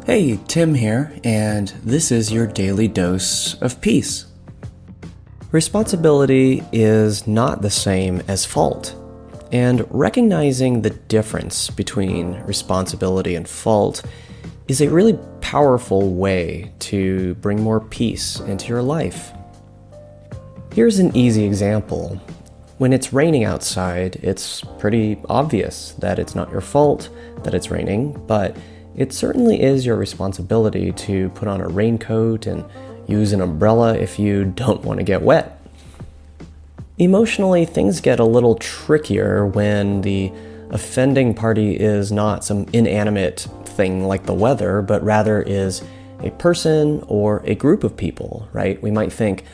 Hey, Tim here, and this is your daily dose of peace. Responsibility is not the same as fault, and recognizing the difference between responsibility and fault is a really powerful way to bring more peace into your life. Here's an easy example. When it's raining outside, it's pretty obvious that it's not your fault that it's raining, but it certainly is your responsibility to put on a raincoat and use an umbrella if you don't want to get wet. Emotionally, things get a little trickier when the offending party is not some inanimate thing like the weather, but rather is a person or a group of people, right? We might think,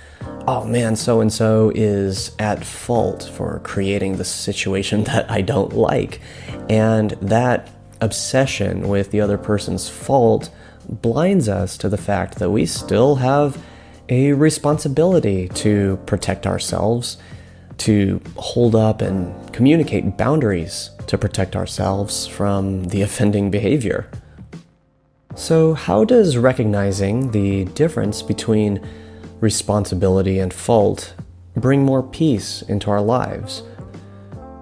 oh man, so-and-so is at fault for creating the situation that I don't like. And that obsession with the other person's fault blinds us to the fact that we still have a responsibility to protect ourselves, to hold up and communicate boundaries to protect ourselves from the offending behavior. So how does recognizing the difference between responsibility and fault bring more peace into our lives?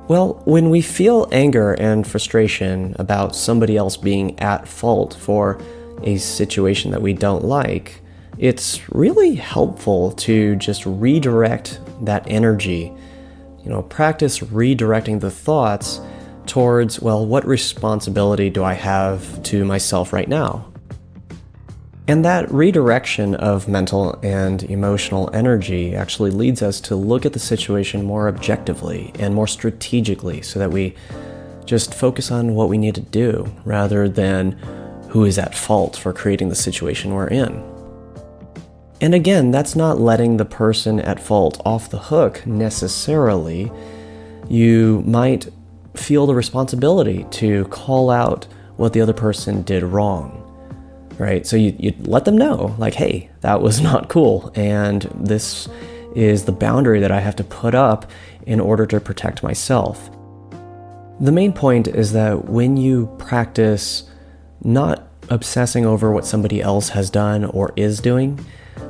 Well, when we feel anger and frustration about somebody else being at fault for a situation that we don't like, it's really helpful to just redirect that energy. Practice redirecting the thoughts towards, well, what responsibility do I have to myself right now? And that redirection of mental and emotional energy actually leads us to look at the situation more objectively and more strategically so that we just focus on what we need to do rather than who is at fault for creating the situation we're in. And again, that's not letting the person at fault off the hook necessarily. You might feel the responsibility to call out what the other person did wrong. Right? So you let them know, like, hey, that was not cool, and this is the boundary that I have to put up in order to protect myself. The main point is that when you practice not obsessing over what somebody else has done or is doing,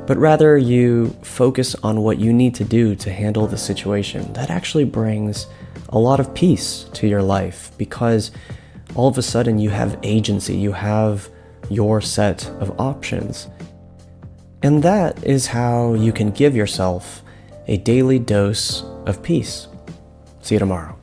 but rather you focus on what you need to do to handle the situation, that actually brings a lot of peace to your life because all of a sudden you have agency, you have your set of options. And that is how you can give yourself a daily dose of peace. See you tomorrow.